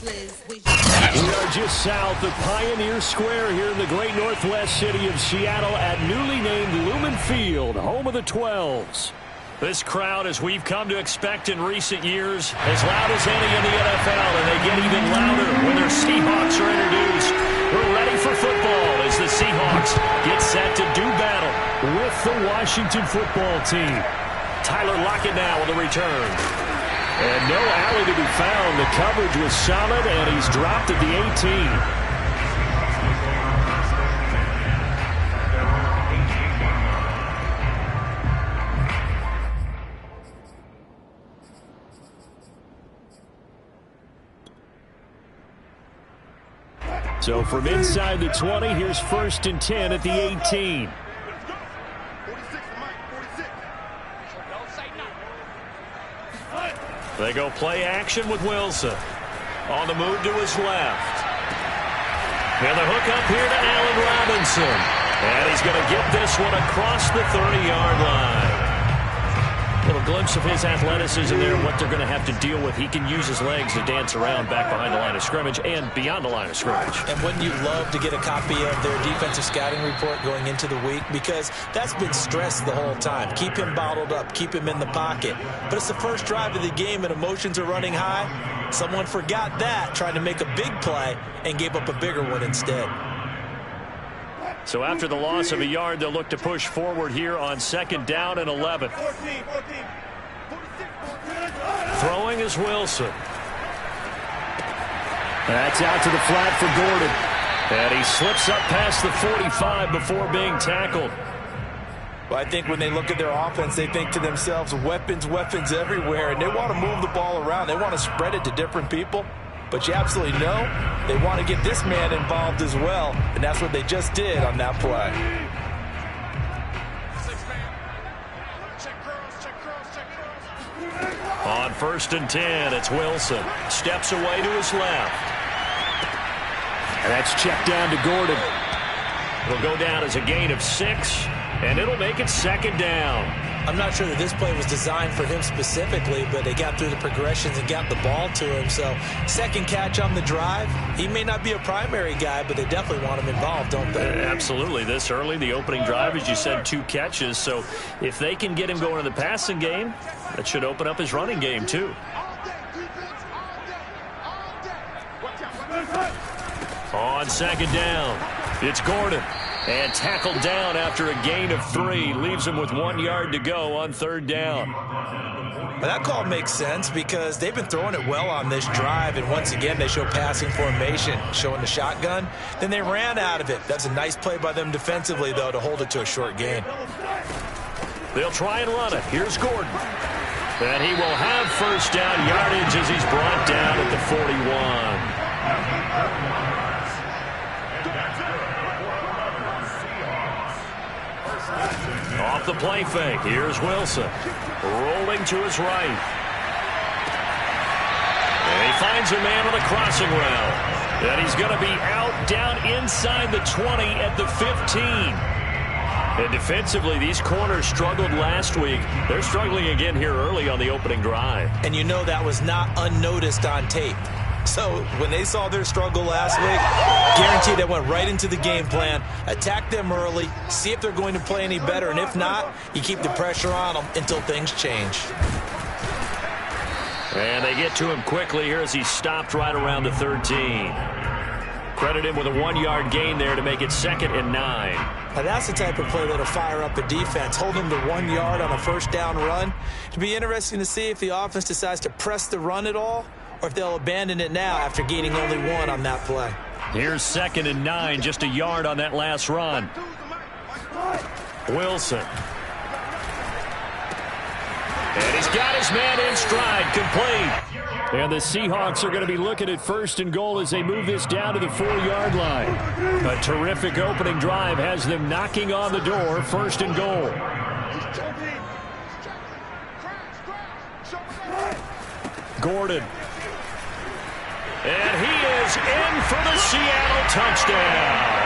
We are just south of Pioneer Square here in the great northwest city of Seattle at newly named Lumen Field, home of the 12s. This crowd, as we've come to expect in recent years, as loud as any in the NFL, and they get even louder when their Seahawks are introduced. We're ready for football as the Seahawks get set to do battle with the Washington football team. Tyler Lockett now on the return. And no alley to be found. The coverage was solid, and he's dropped at the 18. So from inside the 20, here's 1st and 10 at the 18. They go play action with Wilson. On the move to his left. And the hook up here to Allen Robinson. And he's going to get this one across the 30-yard line. A little glimpse of his athleticism there, what they're going to have to deal with. He can use his legs to dance around back behind the line of scrimmage and beyond the line of scrimmage. And wouldn't you love to get a copy of their defensive scouting report going into the week? Because that's been stressed the whole time. Keep him bottled up. Keep him in the pocket. But it's the first drive of the game and emotions are running high. Someone forgot that, trying to make a big play, and gave up a bigger one instead. So after the loss of a yard, they'll look to push forward here on 2nd down and 11. Throwing is Wilson. That's out to the flat for Gordon. And he slips up past the 45 before being tackled. Well, I think when they look at their offense, they think to themselves, weapons, weapons everywhere, and they want to move the ball around. They want to spread it to different people. But you absolutely know they want to get this man involved as well, and that's what they just did on that play. On 1st and 10, it's Wilson. Steps away to his left. And that's checked down to Gordon. It'll go down as a gain of 6, and it'll make it 2nd down. I'm not sure that this play was designed for him specifically, but they got through the progressions and got the ball to him. So, second catch on the drive. He may not be a primary guy, but they definitely want him involved, don't they? Absolutely. This early, the opening drive, as you said, 2 catches. So, if they can get him going in the passing game, that should open up his running game, too. On 2nd down, it's Gordon. And tackled down after a gain of 3. Leaves him with 1 yard to go on 3rd down. Well, that call makes sense because they've been throwing it well on this drive. And once again, they show passing formation, showing the shotgun. Then they ran out of it. That's a nice play by them defensively, though, to hold it to a short gain. They'll try and run it. Here's Gordon. And he will have 1st down yardage as he's brought down at the 41. Off the play fake, here's Wilson. Rolling to his right. And he finds a man on the crossing route. And he's going to be out down inside the 20 at the 15. And defensively, these corners struggled last week. They're struggling again here early on the opening drive. And you know that was not unnoticed on tape. So when they saw their struggle last week, guaranteed they went right into the game plan, attack them early, see if they're going to play any better, and if not, you keep the pressure on them until things change. And they get to him quickly here as he stopped right around the 13. Credit him with a 1-yard gain there to make it 2nd and 9. Now that's the type of play that'll fire up a defense, hold them to 1 yard on a 1st down run. It'll be interesting to see if the offense decides to press the run at all, or if they'll abandon it now after gaining only 1 on that play. Here's 2nd and 9, just a yard on that last run. Wilson. And he's got his man in stride, complete. And the Seahawks are going to be looking at 1st and goal as they move this down to the 4-yard line. A terrific opening drive has them knocking on the door, 1st and goal. Gordon. And he is in for the Seattle touchdown.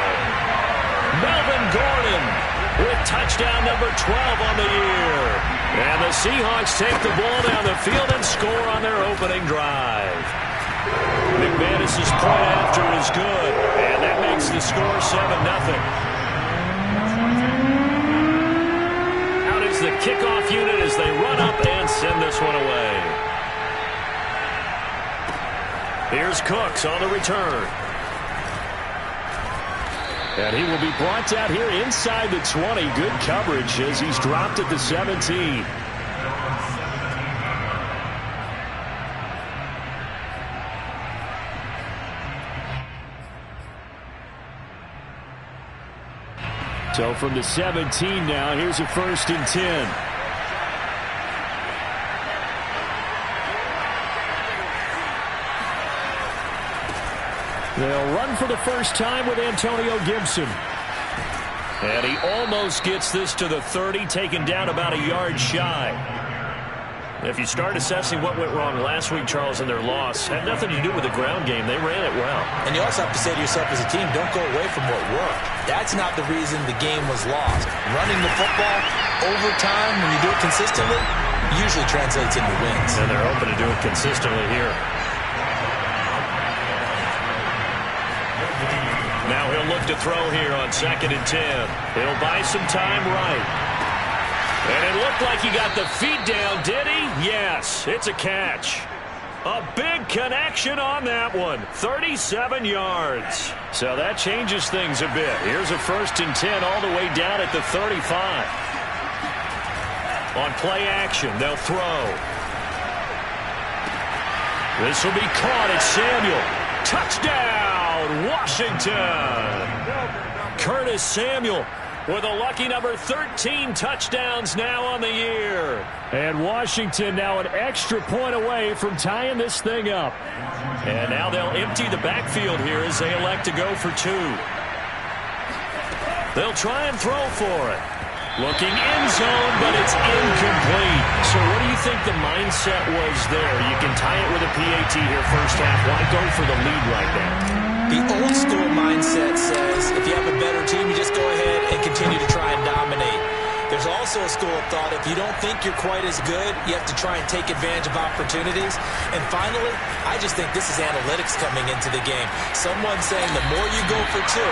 Melvin Gordon with touchdown number 12 on the year. And the Seahawks take the ball down the field and score on their opening drive. McMahon This point after is good, and that makes the score 7-0. Out is the kickoff unit as they run up and send this one away. Here's Cooks on the return. And he will be brought out here inside the 20. Good coverage as he's dropped at the 17. So from the 17 now, here's a 1st and 10. They'll run for the first time with Antonio Gibson. And he almost gets this to the 30, taken down about a yard shy. If you start assessing what went wrong last week, Charles, in their loss, had nothing to do with the ground game. They ran it well. And you also have to say to yourself as a team, don't go away from what worked. That's not the reason the game was lost. Running the football over time, when you do it consistently, usually translates into wins. And they're hoping to do it consistently here. Now he'll look to throw here on 2nd and 10. He'll buy some time right. And it looked like he got the feet down, did he? Yes, it's a catch. A big connection on that one. 37 yards. So that changes things a bit. Here's a 1st and 10 all the way down at the 35. On play action, they'll throw. This will be caught. It's Samuel. Touchdown, Washington. Curtis Samuel with a lucky number 13 touchdowns now on the year. And Washington now an extra point away from tying this thing up. And now they'll empty the backfield here as they elect to go for 2. They'll try and throw for it. Looking end zone, but it's incomplete. So what do you think the mindset was there? You can tie it with a PAT here first half. Why go for the lead right now? The old school mindset says if you have a better team, you just go ahead and continue to try and dominate. There's also a school of thought, if you don't think you're quite as good, you have to try and take advantage of opportunities. And finally, I just think this is analytics coming into the game. Someone saying the more you go for 2,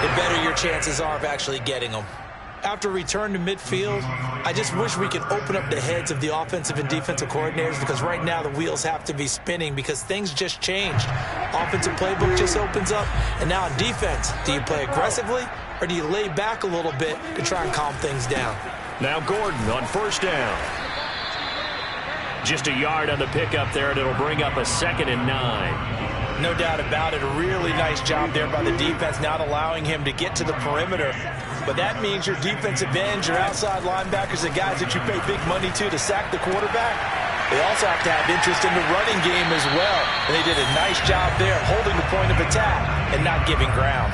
the better your chances are of actually getting them. After return to midfield, I just wish we could open up the heads of the offensive and defensive coordinators, because right now the wheels have to be spinning because things just changed. Offensive playbook just opens up, and now on defense, do you play aggressively or do you lay back a little bit to try and calm things down? Now Gordon on 1st down. Just a yard on the pickup there, and it'll bring up a 2nd and 9. No doubt about it. A really nice job there by the defense, not allowing him to get to the perimeter. But that means your defensive ends, your outside linebackers, the guys that you pay big money to sack the quarterback, they also have to have interest in the running game as well. And they did a nice job there holding the point of attack and not giving ground.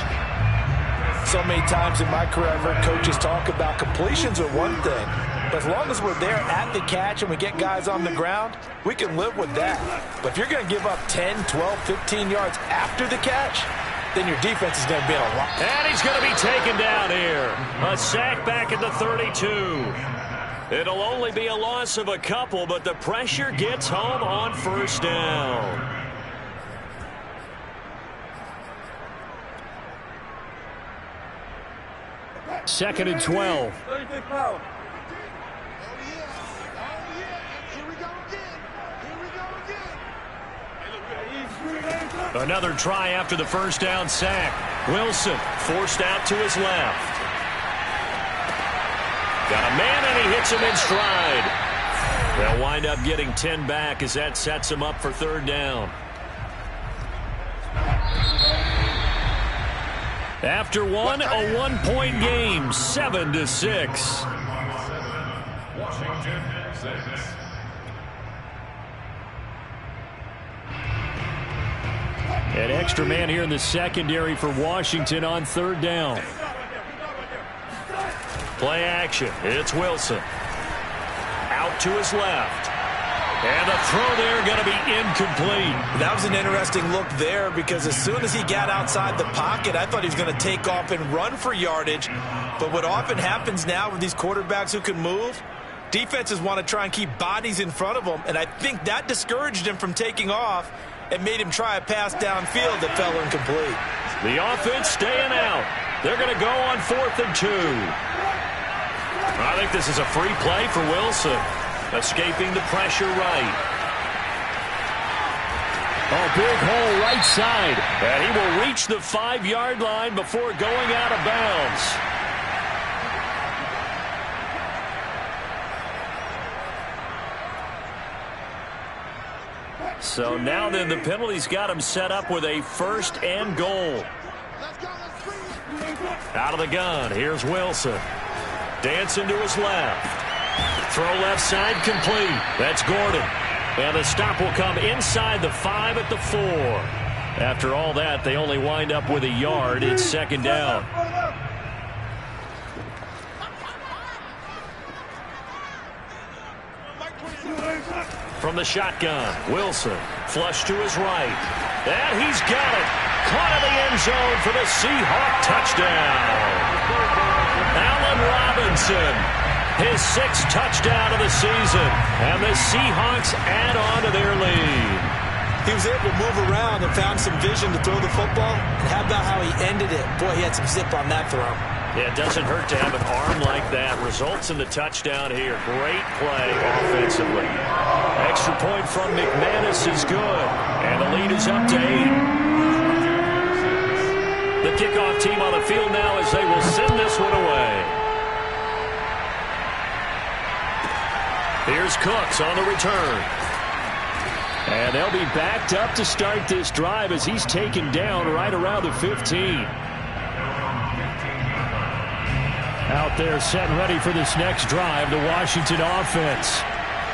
So many times in my career I've heard coaches talk about completions are one thing. But as long as we're there at the catch and we get guys on the ground, we can live with that. But if you're going to give up 10, 12, 15 yards after the catch, then your defense is going to be in a lot. And he's going to be taken down here. A sack back at the 32. It'll only be a loss of a couple, but the pressure gets home on 1st down. Second and 12. Another try after the 1st down sack. Wilson forced out to his left. Got a man, and he hits him in stride. They'll wind up getting 10 back as that sets him up for 3rd down. After one, a one-point game, 7-6. Washington 6. An extra man here in the secondary for Washington on 3rd down. Play action. It's Wilson. Out to his left. And the throw there going to be incomplete. That was an interesting look there, because as soon as he got outside the pocket, I thought he was going to take off and run for yardage. But what often happens now with these quarterbacks who can move, defenses want to try and keep bodies in front of them, and I think that discouraged him from taking off. and made him try a pass downfield that fell incomplete. The offense staying out. They're going to go on 4th and 2. I think this is a free play for Wilson. Escaping the pressure right. Oh, big hole right side. And he will reach the 5-yard line before going out of bounds. So now then the penalty's got him set up with a 1st and goal. Out of the gun, here's Wilson. Dancing to his left. Throw left side complete. That's Gordon. And the stop will come inside the 5 at the 4. After all that, they only wind up with a yard. It's 2nd down. From the shotgun, Wilson. Flush to his right. And he's got it. Caught in the end zone for the Seahawk touchdown. Allen Robinson, his 6th touchdown of the season. And the Seahawks add on to their lead. He was able to move around and found some vision to throw the football. And how about how he ended it? Boy, he had some zip on that throw. Yeah, it doesn't hurt to have an arm like that. Results in the touchdown here. Great play offensively. Extra point from McManus is good. And the lead is up to 8. The kickoff team on the field now as they will send this one away. Here's Cooks on the return. And they'll be backed up to start this drive as he's taken down right around the 15. Out there set and ready for this next drive, the Washington offense.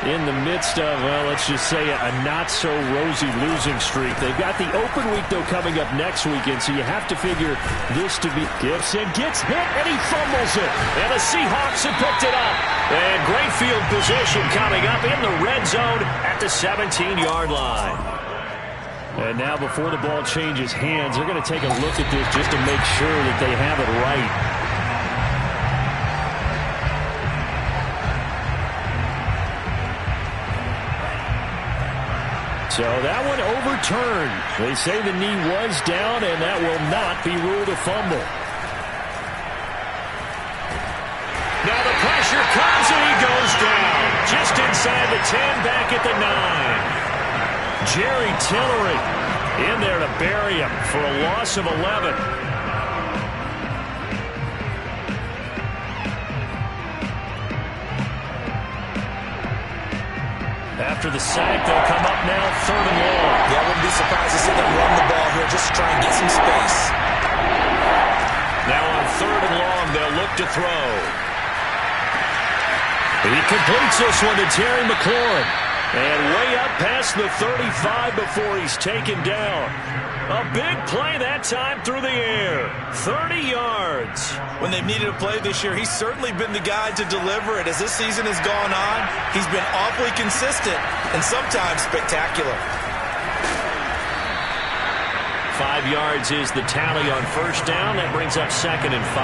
In the midst of, well, let's just say a not-so-rosy losing streak. They've got the open week, though, coming up next weekend, so you have to figure this to be. Gibson gets hit, and he fumbles it. And the Seahawks have picked it up. And great field position coming up in the red zone at the 17-yard line. And now before the ball changes hands, they're going to take a look at this just to make sure that they have it right. So that one overturned. They say the knee was down, and that will not be ruled a fumble. Now the pressure comes, and he goes down. Just inside the 10, back at the 9. Jerry Tillery in there to bury him for a loss of 11. After the sack, they'll come up now 3rd and long. Yeah, I wouldn't be surprised to see them run the ball here just to try and get some space. Now on 3rd and long, they'll look to throw. He completes this one to Terry McLaurin. And way up past the 35 before he's taken down. A big play that time through the air. 30 yards. When they've needed a play this year, he's certainly been the guy to deliver it. As this season has gone on, he's been awfully consistent and sometimes spectacular. 5 yards is the tally on 1st down. That brings up 2nd and 5.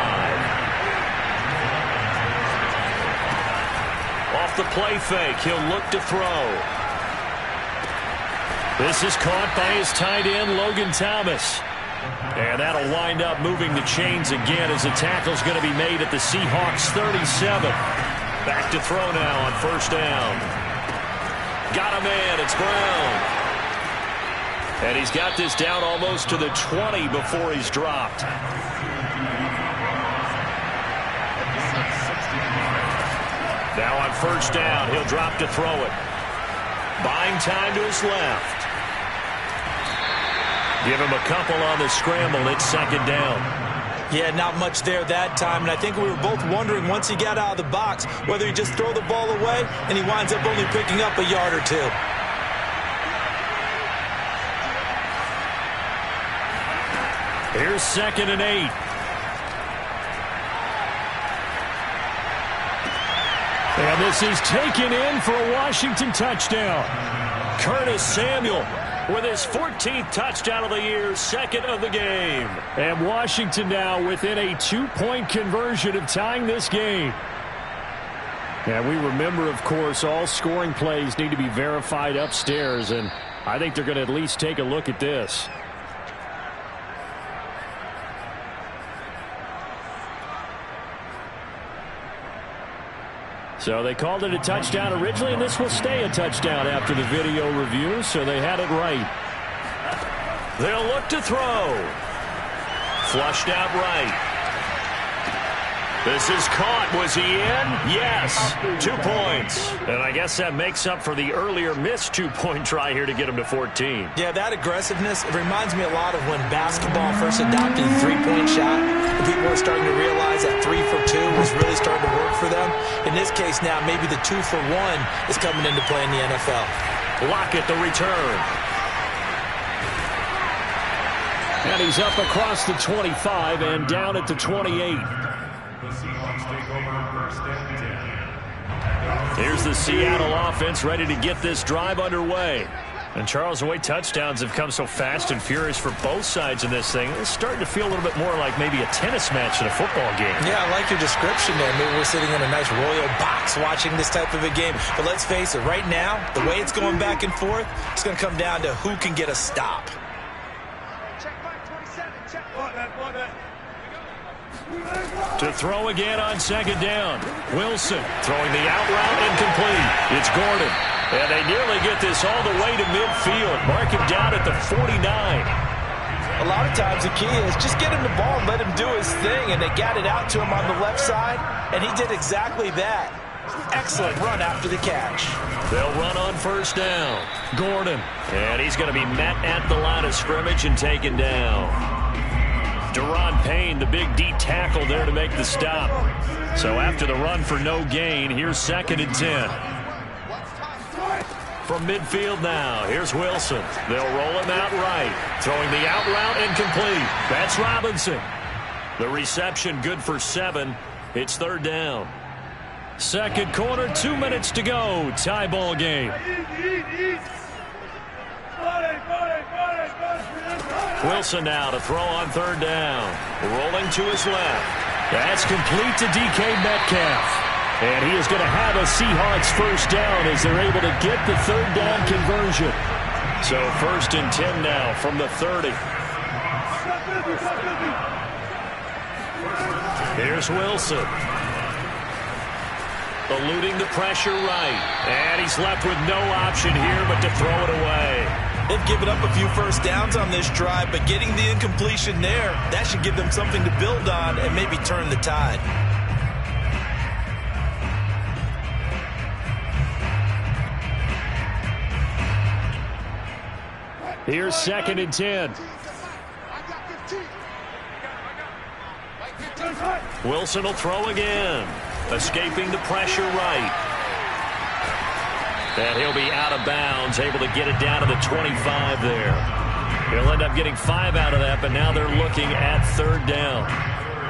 Off the play fake, he'll look to throw. This is caught by his tight end, Logan Thomas. And that'll wind up moving the chains again as the tackle's going to be made at the Seahawks 37. Back to throw now on 1st down. Got a man, it's Brown. And he's got this down almost to the 20 before he's dropped. Now on 1st down, he'll drop to throw it. Buying time to his left. Give him a couple on the scramble. It's 2nd down. Yeah, not much there that time, and I think we were both wondering once he got out of the box whether he just throw the ball away and he winds up only picking up a yard or 2. Here's 2nd and 8. And this is taken in for a Washington touchdown. Curtis Samuel with his 14th touchdown of the year, 2nd of the game. And Washington now within a 2-point conversion of tying this game. And we remember, of course, all scoring plays need to be verified upstairs. And I think they're going to at least take a look at this. So they called it a touchdown originally, and this will stay a touchdown after the video review, so they had it right. They'll look to throw. Flushed out right. This is caught. Was he in? Yes. 2 points. And I guess that makes up for the earlier missed 2-point try here to get him to 14. Yeah, that aggressiveness, it reminds me a lot of when basketball first adopted the three-point shot. And people were starting to realize that 3 for 2 was really starting to work for them. In this case now, maybe the 2 for 1 is coming into play in the NFL. Lockett the return. And he's up across the 25 and down at the 28. Here's the Seattle offense ready to get this drive underway. And Charles, the way touchdowns have come so fast and furious for both sides in this thing, it's starting to feel a little bit more like maybe a tennis match than a football game. Yeah, I like your description there. Maybe we're sitting in a nice royal box watching this type of a game. But let's face it, right now, the way it's going back and forth, it's going to come down to who can get a stop. To throw again on second down. Wilson throwing the out route incomplete. It's Gordon. And they nearly get this all the way to midfield. Mark him down at the 49. A lot of times the key is just get him the ball and let him do his thing. And they got it out to him on the left side. And he did exactly that. Excellent run after the catch. They'll run on first down. Gordon. And he's going to be met at the line of scrimmage and taken down. Deron Payne, the big D tackle there to make the stop. So after the run for no gain, here's 2nd and 10. From midfield now, here's Wilson. They'll roll him out right. Throwing the out route incomplete. That's Robinson. The reception good for 7. It's 3rd down. Second quarter, 2 minutes to go. Tie ball game. Wilson now to throw on 3rd down. Rolling to his left. That's complete to DK Metcalf. And he is going to have a Seahawks first down as they're able to get the 3rd down conversion. So 1st and 10 now from the 30. Here's Wilson. Eluding the pressure right. And he's left with no option here but to throw it away. They've given up a few first downs on this drive, but getting the incompletion there, that should give them something to build on and maybe turn the tide. Here's 2nd and 10. Wilson will throw again. Escaping the pressure right. And he'll be out of bounds, able to get it down to the 25 there. He'll end up getting 5 out of that, but now they're looking at 3rd down.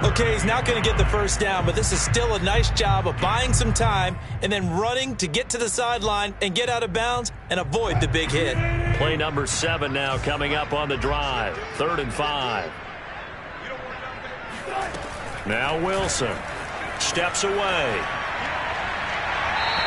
Okay, he's not going to get the first down, but this is still a nice job of buying some time and then running to get to the sideline and get out of bounds and avoid the big hit. Play number 7 now coming up on the drive. 3rd and 5. Now Wilson steps away.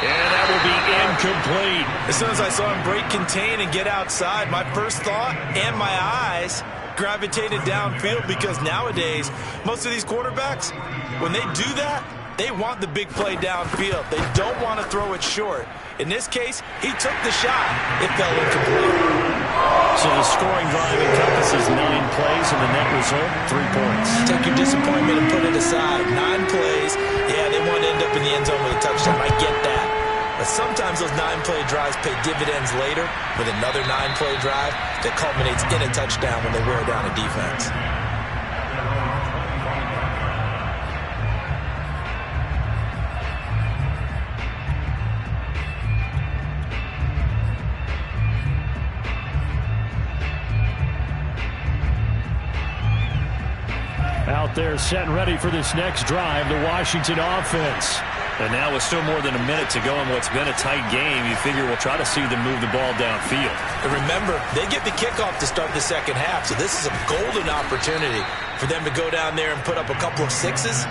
And that will be incomplete. As soon as I saw him break contain and get outside, my first thought and my eyes gravitated downfield because nowadays, most of these quarterbacks, when they do that, they want the big play downfield. They don't want to throw it short. In this case, he took the shot. It fell incomplete. So the scoring drive encompasses 9 plays, and the net result, 3 points. Take your disappointment and put it aside. 9 plays. Yeah, they want to end up in the end zone with a touchdown. I get that. But sometimes those 9-play drives pay dividends later with another 9-play drive that culminates in a touchdown when they wear down a defense. Out there set and ready for this next drive, the Washington offense. And now with still more than a minute to go in what's been a tight game, you figure we'll try to see them move the ball downfield. And remember, they get the kickoff to start the second half, so this is a golden opportunity for them to go down there and put up a couple of 6s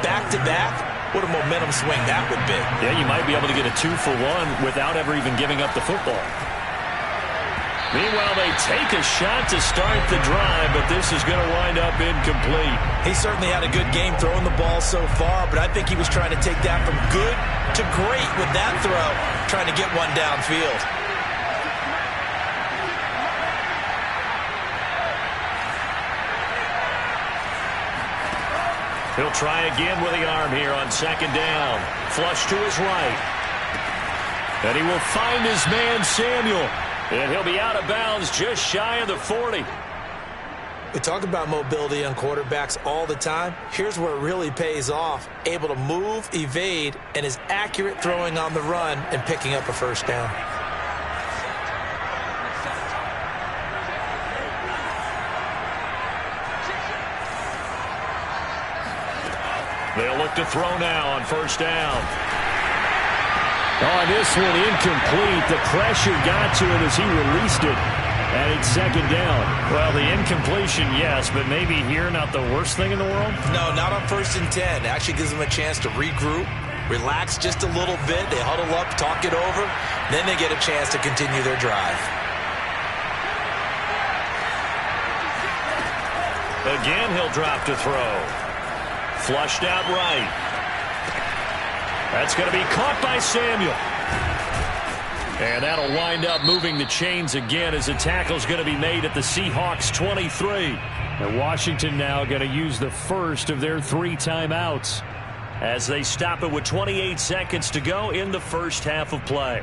back-to-back. What a momentum swing that would be. Yeah, you might be able to get a 2-for-1 without ever even giving up the football. Meanwhile, they take a shot to start the drive, but this is going to wind up incomplete. He certainly had a good game throwing the ball so far, but I think he was trying to take that from good to great with that throw, trying to get one downfield. He'll try again with the arm here on second down. Flush to his right. And he will find his man, Samuel. And he'll be out of bounds just shy of the 40. We talk about mobility on quarterbacks all the time. Here's where it really pays off. Able to move, evade, and is accurate throwing on the run and picking up a first down. They'll look to throw now on first down. On this one, incomplete. The pressure got to him as he released it. And it's second down. Well, the incompletion, yes, but maybe here not the worst thing in the world? No, not on 1st and 10. It actually gives them a chance to regroup, relax just a little bit. They huddle up, talk it over. Then they get a chance to continue their drive. Again, he'll drop to throw. Flushed out right. That's going to be caught by Samuel. And that'll wind up moving the chains again as a tackle's going to be made at the Seahawks 23. And Washington now going to use the first of their 3 timeouts as they stop it with 28 seconds to go in the first half of play.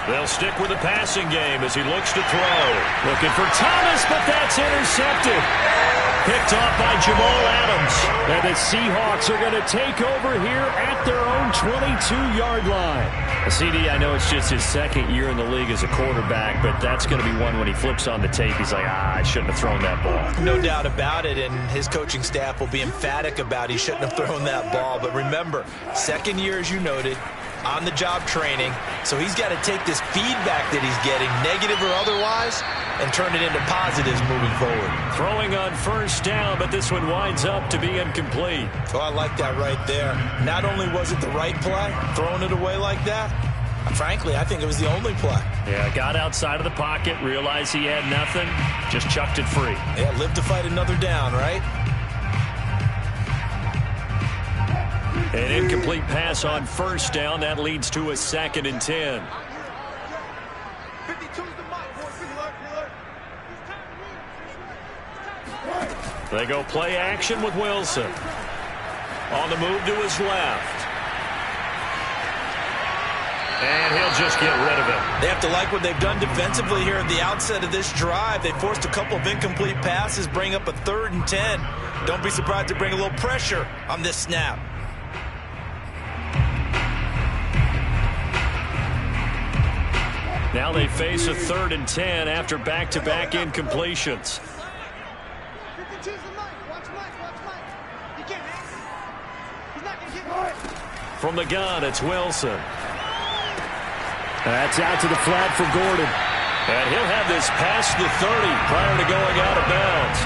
They'll stick with the passing game as he looks to throw. Looking for Thomas, but that's intercepted. Picked off by Jamal Adams. And the Seahawks are going to take over here at their own 22-yard line. CD, I know it's just his 2nd year in the league as a quarterback, but that's going to be one when he flips on the tape. He's like, I shouldn't have thrown that ball. No doubt about it, and his coaching staff will be emphatic about he shouldn't have thrown that ball. But remember, 2nd year, as you noted, on-the-job training, so he's got to take this feedback that he's getting, negative or otherwise, and turn it into positives moving forward. Throwing on first down, but this one winds up to be incomplete. Oh, I like that right there. Not only was it the right play, throwing it away like that, frankly, I think it was the only play. Yeah, got outside of the pocket, realized he had nothing, just chucked it free. Yeah, live to fight another down, right? An incomplete pass on first down. That leads to a 2nd and 10. They go play action with Wilson. On the move to his left. And he'll just get rid of it. They have to like what they've done defensively here at the outset of this drive. They forced a couple of incomplete passes, bring up a 3rd and 10. Don't be surprised to bring a little pressure on this snap. Now they face a 3rd and 10 after back-to-back incompletions. From the gun, it's Wilson. That's out to the flat for Gordon. And he'll have this past the 30 prior to going out of bounds.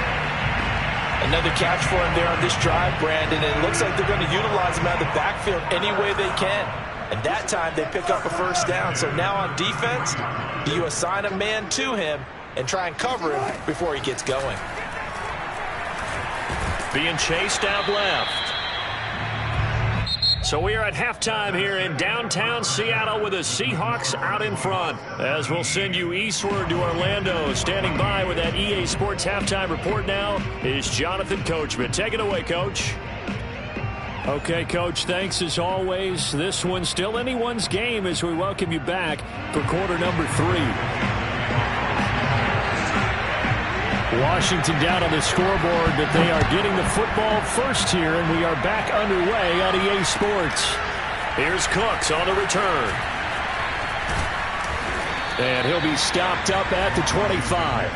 Another catch for him there on this drive, Brandon. And it looks like they're going to utilize him out of the backfield any way they can. And that time they pick up a first down. So now on defense, do you assign a man to him and try and cover him before he gets going? Being chased out left. So we are at halftime here in downtown Seattle with the Seahawks out in front. As we'll send you eastward to Orlando. Standing by with that EA Sports halftime report now is Jonathan Coachman. Take it away, Coach. Okay, Coach, thanks as always. This one's still anyone's game as we welcome you back for quarter number 3. Washington down on the scoreboard, but they are getting the football first here, and we are back underway on EA Sports. Here's Cooks on the return. And he'll be stopped up at the 25.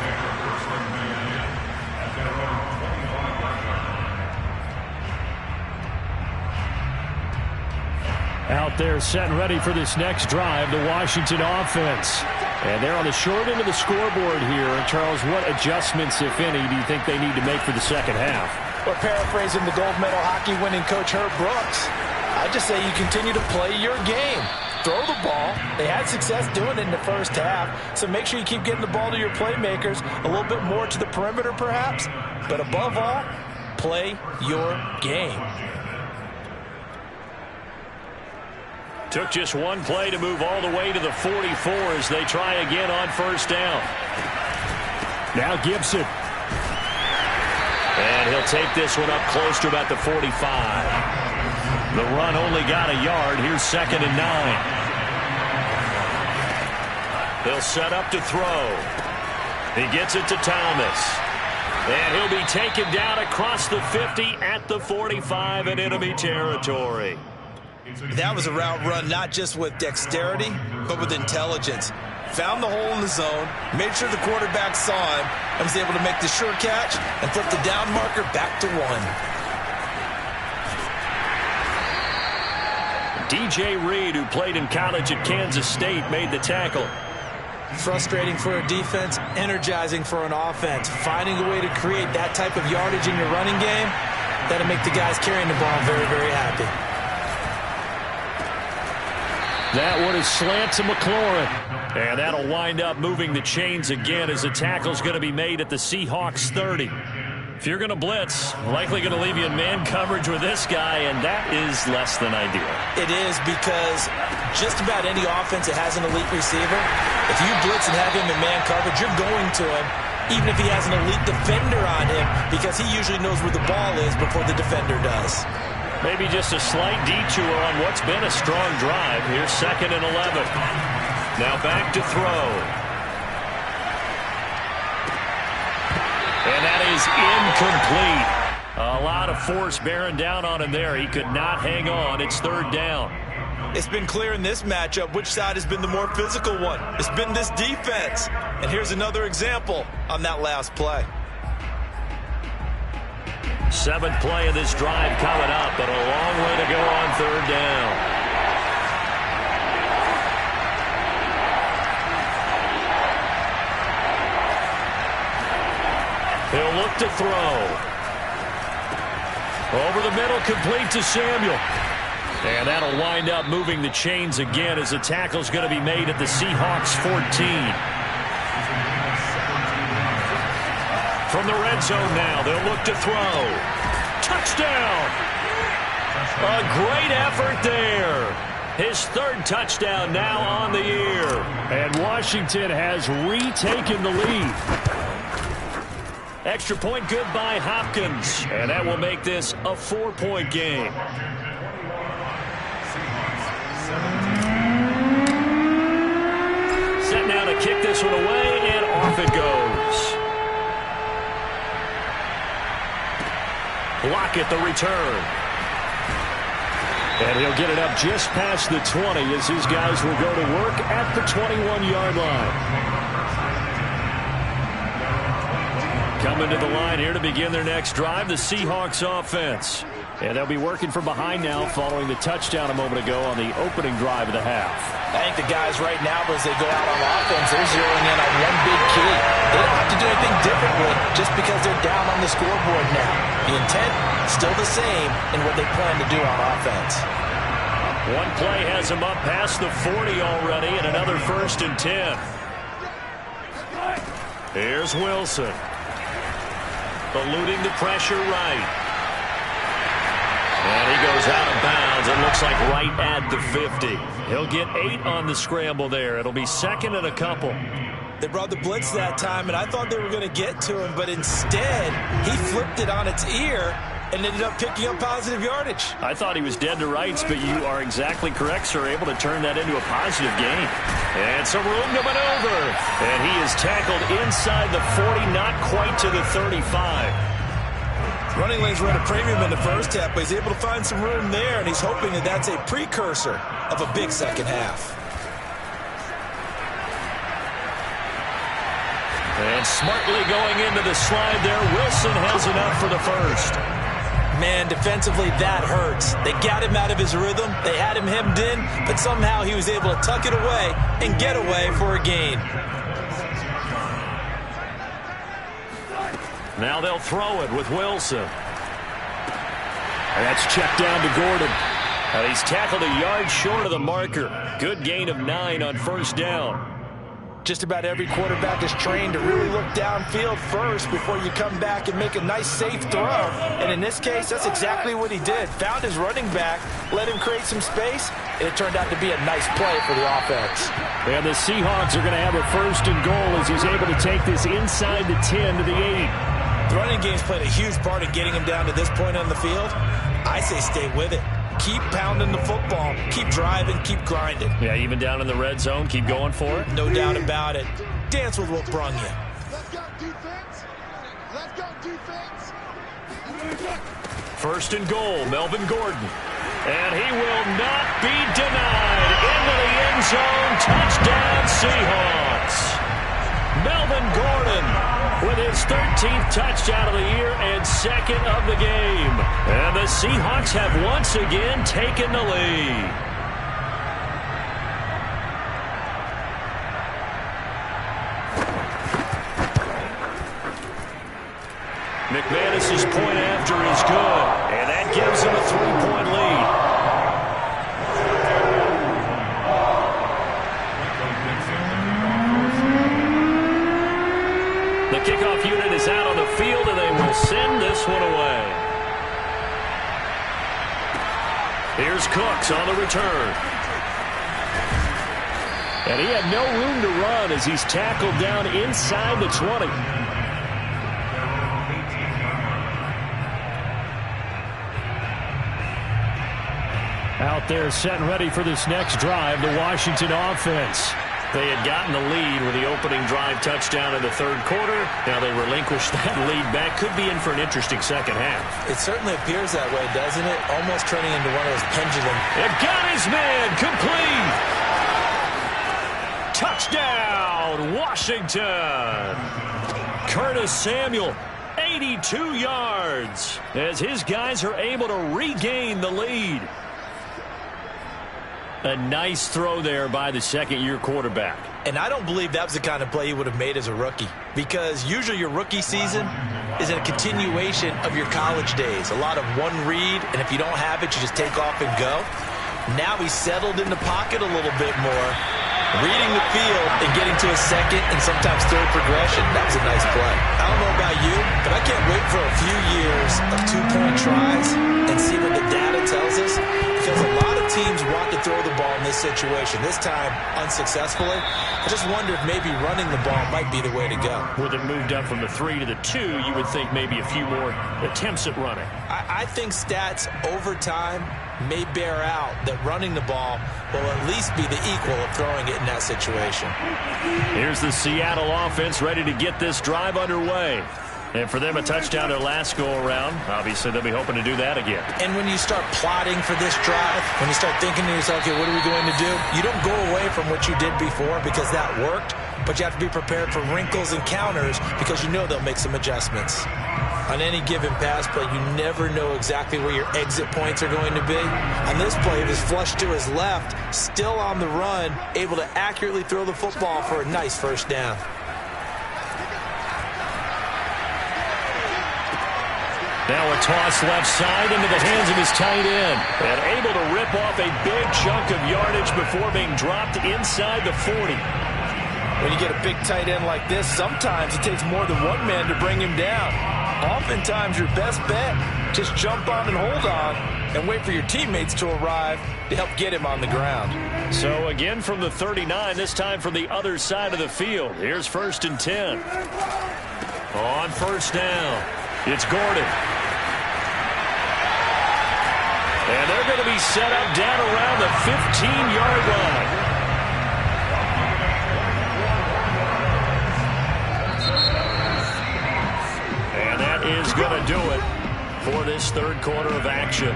Out there setting ready for this next drive, the Washington offense. And they're on the short end of the scoreboard here. And Charles, what adjustments, if any, do you think they need to make for the second half? Well, paraphrasing the gold medal hockey winning coach Herb Brooks, I just say you continue to play your game. Throw the ball. They had success doing it in the first half, so make sure you keep getting the ball to your playmakers, a little bit more to the perimeter perhaps, but above all, play your game. Took just one play to move all the way to the 44 as they try again on first down. Now Gibson. And he'll take this one up close to about the 45. The run only got a yard. Here's 2nd and 9. He'll set up to throw. He gets it to Thomas. And he'll be taken down across the 50 at the 45 in enemy territory. That was a route run not just with dexterity, but with intelligence. Found the hole in the zone, made sure the quarterback saw him, and was able to make the sure catch and flip the down marker back to 1. DJ Reed, who played in college at Kansas State, made the tackle. Frustrating for a defense, energizing for an offense. Finding a way to create that type of yardage in your running game, that'll make the guys carrying the ball very, very happy. That one is slant to McLaurin. And that'll wind up moving the chains again as the tackle's going to be made at the Seahawks 30. If you're going to blitz, likely going to leave you in man coverage with this guy, and that is less than ideal. It is, because just about any offense that has an elite receiver, if you blitz and have him in man coverage, you're going to him, even if he has an elite defender on him, because he usually knows where the ball is before the defender does. Maybe just a slight detour on what's been a strong drive. Here's 2nd and 11. Now back to throw. And that is incomplete. A lot of force bearing down on him there. He could not hang on. It's 3rd down. It's been clear in this matchup which side has been the more physical one. It's been this defense. And here's another example on that last play. 7th play of this drive coming up, but a long way to go on 3rd down. He'll look to throw. Over the middle, complete to Samuel. And that'll wind up moving the chains again as the tackle's going to be made at the Seahawks 14. From the red zone now, they'll look to throw. Touchdown! A great effort there. His 3rd touchdown now on the year. And Washington has retaken the lead. Extra point good by Hopkins. And that will make this a 4-point game. Set now to kick this one away, and off it goes. Lockett the return. And he'll get it up just past the 20 as his guys will go to work at the 21-yard line. Coming to the line here to begin their next drive, the Seahawks offense. And they'll be working from behind now following the touchdown a moment ago on the opening drive of the half. I think the guys right now, as they go out on offense, they're zeroing in on one big key. They don't have to do anything differently just because they're down on the scoreboard now. The intent, still the same in what they plan to do on offense. One play has them up past the 40 already, and another 1st and 10. Here's Wilson. Eluding the pressure right. And he goes out of bounds. It looks like right at the 50. He'll get 8 on the scramble there. It'll be 2nd and a couple. They brought the blitz that time, and I thought they were going to get to him, but instead, he flipped it on its ear and ended up picking up positive yardage. I thought he was dead to rights, but you are exactly correct, sir. Able to turn that into a positive gain. And some room to maneuver. And he is tackled inside the 40, not quite to the 35. Running lanes were at a premium in the first half, but he's able to find some room there, and he's hoping that that's a precursor of a big second half. And smartly going into the slide there, Wilson has enough for the first. Man, defensively, that hurts. They got him out of his rhythm. They had him hemmed in, but somehow he was able to tuck it away and get away for a gain. Now they'll throw it with Wilson. And that's checked down to Gordon. And he's tackled a yard short of the marker. Good gain of 9 on first down. Just about every quarterback is trained to really look downfield first before you come back and make a nice, safe throw. And in this case, that's exactly what he did. Found his running back, let him create some space, and it turned out to be a nice play for the offense. And the Seahawks are going to have a first and goal as he's able to take this inside the 10 to the 8. The running game's played a huge part in getting him down to this point on the field. I say stay with it. Keep pounding the football. Keep driving. Keep grinding. Yeah, even down in the red zone, keep going for it. No doubt about it. Dance with what brung you. Let's go, defense. Let's go, defense. First and goal, Melvin Gordon. And he will not be denied. Into the end zone. Touchdown, Seahawks. Melvin Gordon with his 13th touchdown of the year and second of the game. And the Seahawks have once again taken the lead. McManus's point after is good, and that gives him a 3-point lead. The kickoff unit is out on the field, and they will send this one away. Here's Cooks on the return. And he had no room to run as he's tackled down inside the 20. Out there set and ready for this next drive, the Washington offense. They had gotten the lead with the opening drive touchdown in the third quarter. Now they relinquish that lead back. Could be in for an interesting second half. It certainly appears that way, doesn't it? Almost turning into one of those pendulum. It got his man complete. Touchdown, Washington. Curtis Samuel, 82 yards, as his guys are able to regain the lead. A nice throw there by the second-year quarterback. And I don't believe that was the kind of play he would have made as a rookie, because usually your rookie season is a continuation of your college days. A lot of one read, and if you don't have it, you just take off and go. Now he's settled in the pocket a little bit more, reading the field and getting to a second and sometimes third progression. That was a nice play. I don't know about you, but I can't wait for a few years of two-point tries and see what the data tells us, because a lot of teams want to throw the ball in this situation. This time, unsuccessfully. I just wonder if maybe running the ball might be the way to go. With it moved up from the 3 to the 2, you would think maybe a few more attempts at running. I think stats over time may bear out that running the ball will at least be the equal of throwing it in that situation. Here's the Seattle offense ready to get this drive underway. And for them, a touchdown their last go-around. Obviously, they'll be hoping to do that again. And when you start plotting for this drive, when you start thinking to yourself, okay, what are we going to do? You don't go away from what you did before because that worked, but you have to be prepared for wrinkles and counters because you know they'll make some adjustments. On any given pass play, you never know exactly where your exit points are going to be. On this play, it was flushed to his left, still on the run, able to accurately throw the football for a nice first down. Now a toss left side into the hands of his tight end. And able to rip off a big chunk of yardage before being dropped inside the 40. When you get a big tight end like this, sometimes it takes more than one man to bring him down. Oftentimes your best bet, just jump on and hold on and wait for your teammates to arrive to help get him on the ground. So again from the 39, this time from the other side of the field. Here's 1st and 10. On first down, it's Gordon. And they're going to be set up down around the 15-yard line. And that is going to do it for this third quarter of action.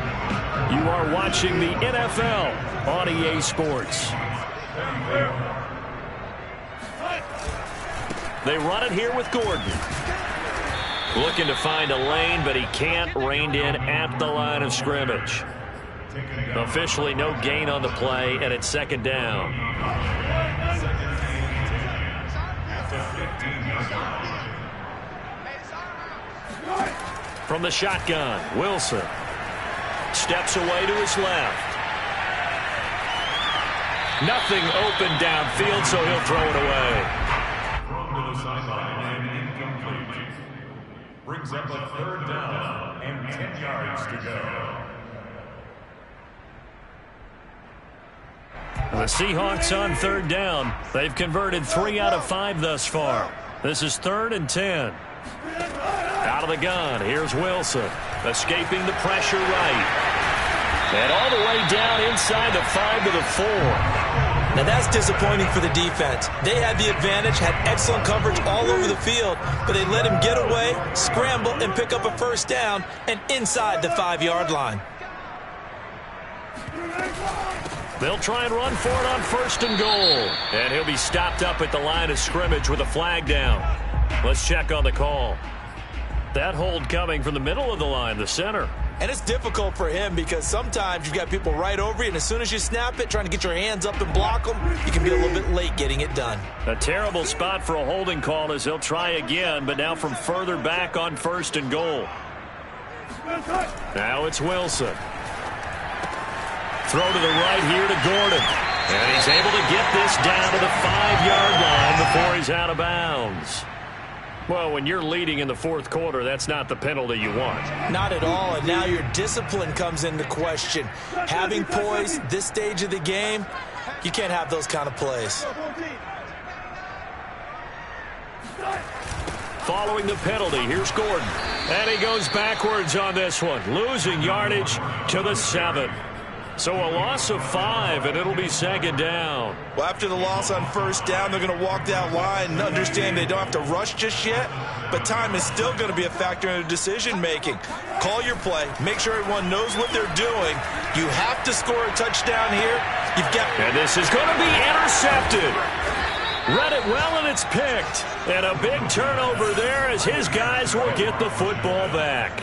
You are watching the NFL on EA Sports. They run it here with Gordon. Looking to find a lane, but he can't. Reined in at the line of scrimmage. Officially no gain on the play, and it's second down. From the shotgun, Wilson steps away to his left. Nothing open downfield, so he'll throw it away. Thrown to the sideline and incomplete. Brings up a third down and 10 yards to go. The Seahawks on third down. They've converted 3 out of 5 thus far. This is 3rd and 10. Out of the gun, here's Wilson. Escaping the pressure right. And all the way down inside the 5 to the 4. Now that's disappointing for the defense. They had the advantage, had excellent coverage all over the field, but they let him get away, scramble, and pick up a first down, and inside the 5-yard line. They'll try and run for it on 1st and goal. And he'll be stopped up at the line of scrimmage with a flag down. Let's check on the call. That hold coming from the middle of the line, the center. And it's difficult for him because sometimes you've got people right over you, and as soon as you snap it, trying to get your hands up and block them, you can be a little bit late getting it done. A terrible spot for a holding call as he'll try again, but now from further back on 1st and goal. Now it's Wilson. Throw to the right here to Gordon. And he's able to get this down to the 5-yard line before he's out of bounds. Well, when you're leading in the 4th quarter, that's not the penalty you want. Not at all, and now your discipline comes into question. Having poise this stage of the game, you can't have those kind of plays. Following the penalty, here's Gordon. And he goes backwards on this one, losing yardage to the 7. So a loss of 5, and it'll be second down. Well, after the loss on 1st down, they're going to walk that line and understand they don't have to rush just yet, but time is still going to be a factor in their decision-making. Call your play. Make sure everyone knows what they're doing. You have to score a touchdown here. And this is going to be intercepted. Read it well, and it's picked. And a big turnover there as his guys will get the football back.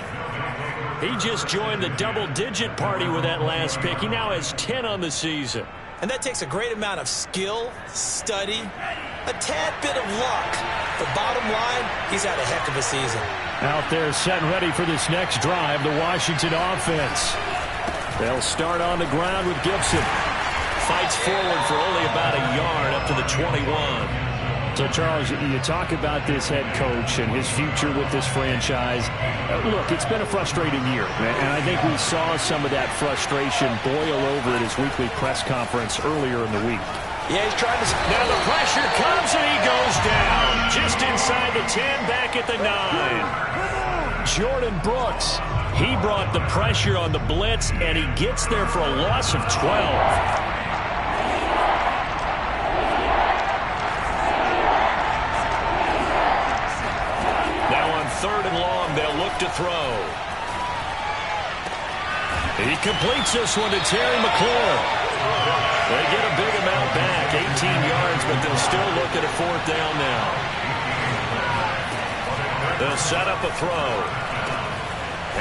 He just joined the double-digit party with that last pick. He now has 10 on the season. And that takes a great amount of skill, study, a tad bit of luck. But bottom line, he's had a heck of a season. Out there set and ready for this next drive, the Washington offense. They'll start on the ground with Gibson. Fights forward for only about a yard up to the 21. So, Charles, you talk about this head coach and his future with this franchise. Look, it's been a frustrating year, and I think we saw some of that frustration boil over at his weekly press conference earlier in the week. Yeah, he's trying to... Now the pressure comes, and he goes down. Just inside the 10, back at the 9. Jordan Brooks, he brought the pressure on the blitz, and he gets there for a loss of 12. Third and long, they'll look to throw. He completes this one to Terry McLaurin. They get a big amount back, 18 yards, but they'll still look at a 4th down now. They'll set up a throw.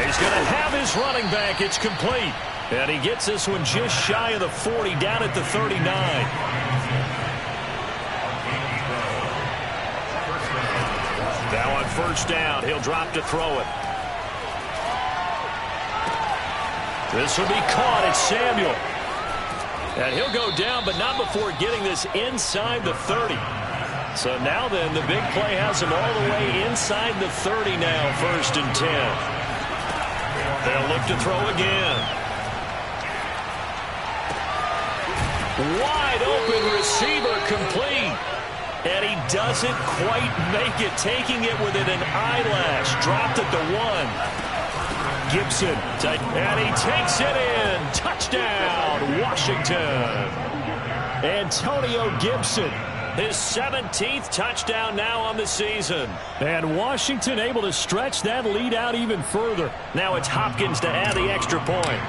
He's going to have his running back. It's complete. And he gets this one just shy of the 40, down at the 39. Now on 1st down, he'll drop to throw it. This will be caught. It's Samuel. And he'll go down, but not before getting this inside the 30. So now then, the big play has him all the way inside the 30 now, 1st and 10. They'll look to throw again. Wide open receiver, complete. And he doesn't quite make it, taking it within an eyelash. Dropped at the 1. Gibson, and he takes it in. Touchdown, Washington. Antonio Gibson, his 17th touchdown now on the season. And Washington able to stretch that lead out even further. Now it's Hopkins to add the extra point.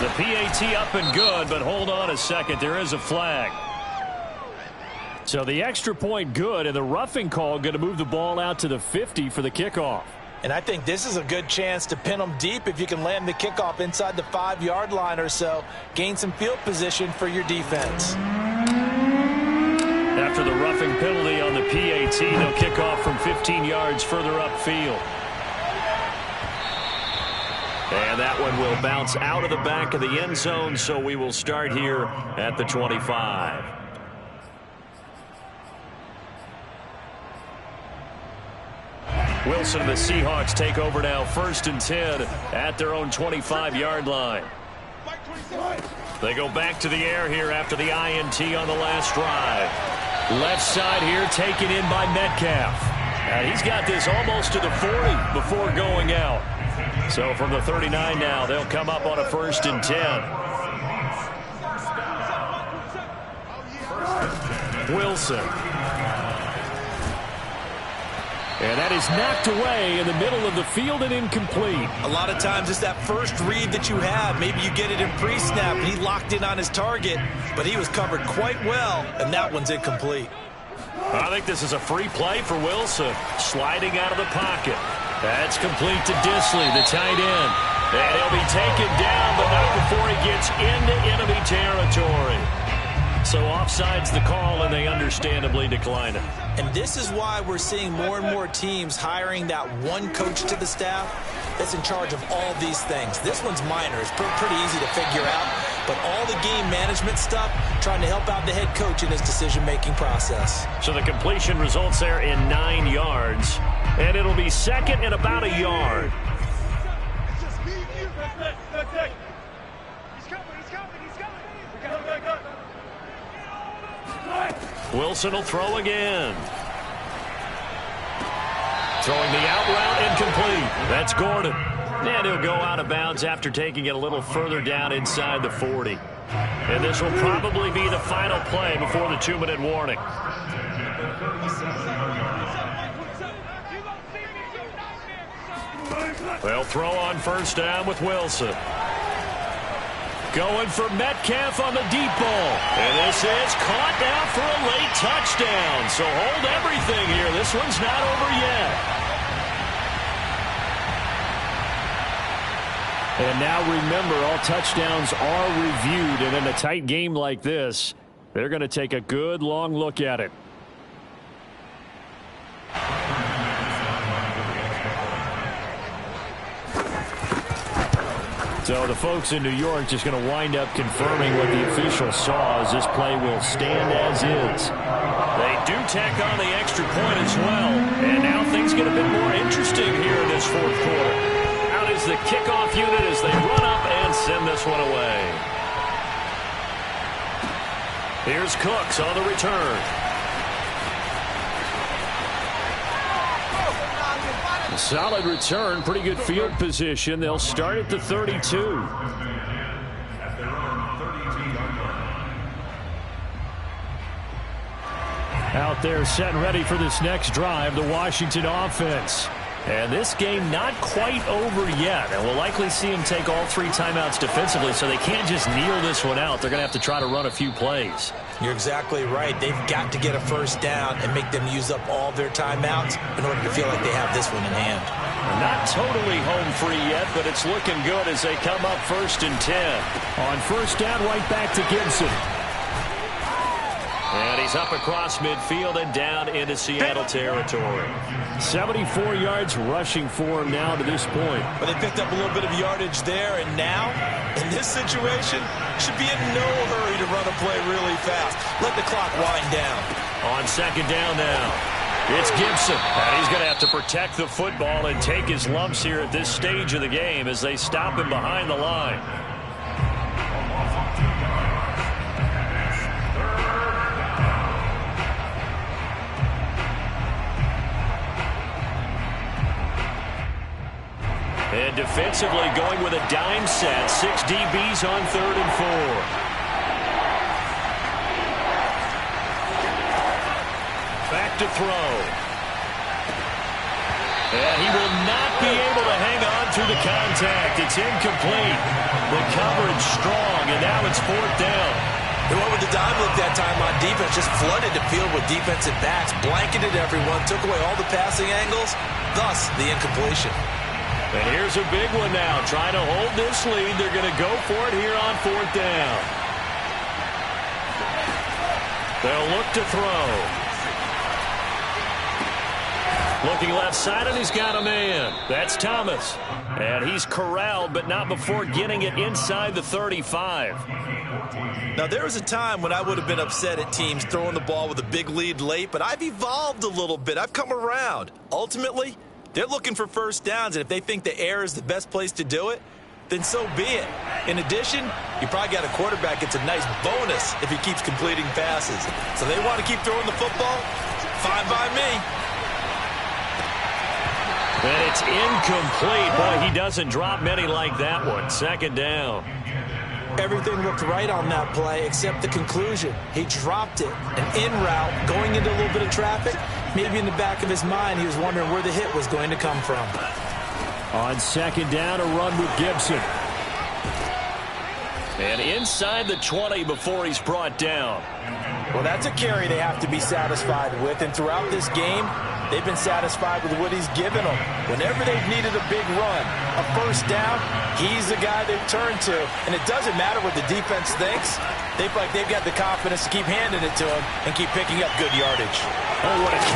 The PAT up and good, but hold on a second. There is a flag. So the extra point good, and the roughing call going to move the ball out to the 50 for the kickoff. And I think this is a good chance to pin them deep if you can land the kickoff inside the 5-yard line or so. Gain some field position for your defense. After the roughing penalty on the PAT, they'll kick off from 15 yards further upfield. And that one will bounce out of the back of the end zone, so we will start here at the 25. Wilson and the Seahawks take over now, 1st and 10 at their own 25-yard line. They go back to the air here after the INT on the last drive. Left side here taken in by Metcalf. And he's got this almost to the 40 before going out. So from the 39 now, they'll come up on a 1st and 10. Wilson. And that is knocked away in the middle of the field and incomplete. A lot of times it's that first read that you have. Maybe you get it in pre-snap and he locked in on his target, but he was covered quite well, and that one's incomplete. I think this is a free play for Wilson. Sliding out of the pocket. That's complete to Disley, the tight end. And he'll be taken down, but not before he gets into enemy territory. So offside's the call, and they understandably decline it. And this is why we're seeing more and more teams hiring that one coach to the staff that's in charge of all these things. This one's minor. It's pretty easy to figure out. But all the game management stuff, trying to help out the head coach in his decision-making process. So the completion results there in 9 yards. And it'll be 2nd and about a yard. Wilson will throw again. Throwing the out route incomplete. That's Gordon. And he'll go out of bounds after taking it a little further down inside the 40. And this will probably be the final play before the 2-minute warning. They'll throw on 1st down with Wilson. Going for Metcalf on the deep ball. And this is caught down for a late touchdown. So hold everything here. This one's not over yet. And now remember, all touchdowns are reviewed. And in a tight game like this, they're going to take a good long look at it. So the folks in New York just going to wind up confirming what the official saw, as this play will stand as is. They do tack on the extra point as well. And now things get a bit more interesting here in this 4th quarter. Out is the kickoff unit as they run up and send this one away. Here's Cooks on the return. Solid return, pretty good field position. They'll start at the 32. Out there set and ready for this next drive, the Washington offense. And this game not quite over yet. And we'll likely see them take all 3 timeouts defensively, so they can't just kneel this one out. They're going to have to try to run a few plays. You're exactly right. They've got to get a 1st down and make them use up all their timeouts in order to feel like they have this one in hand. Not totally home free yet, but it's looking good as they come up 1st and 10. On 1st down, right back to Gibson. And he's up across midfield and down into Seattle territory. 74 yards rushing for him now to this point. But they picked up a little bit of yardage there, and now, in this situation, should be in no hurry to run a play really fast. Let the clock wind down. On 2nd down now, it's Gibson. And he's going to have to protect the football and take his lumps here at this stage of the game as they stop him behind the line. And defensively going with a dime set. 6 DBs on 3rd and 4. Back to throw. And he will not be able to hang on through the contact. It's incomplete. The coverage strong, and now it's 4th down. They went with the dime look that time on defense, just flooded the field with defensive backs, blanketed everyone, took away all the passing angles, thus the incompletion. And here's a big one now, trying to hold this lead. They're going to go for it here on 4th down. They'll look to throw. Looking left side, and he's got a man. That's Thomas. And he's corralled, but not before getting it inside the 35. Now, there was a time when I would have been upset at teams throwing the ball with a big lead late, but I've evolved a little bit. I've come around. Ultimately, they're looking for first downs, and if they think the air is the best place to do it, then so be it. In addition, you probably got a quarterback that's a nice bonus if he keeps completing passes. So they want to keep throwing the football? Fine by me. And it's incomplete. Boy, he doesn't drop many like that one. 2nd down. Everything looked right on that play except the conclusion. He dropped it. An in route, going into a little bit of traffic. Maybe in the back of his mind, he was wondering where the hit was going to come from. On 2nd down, a run with Gibson. And inside the 20 before he's brought down. Well, that's a carry they have to be satisfied with. And throughout this game, they've been satisfied with what he's given them. Whenever they've needed a big run, a first down, he's the guy they've turned to. And it doesn't matter what the defense thinks. They feel like they've got the confidence to keep handing it to him and keep picking up good yardage. Oh, what a catch.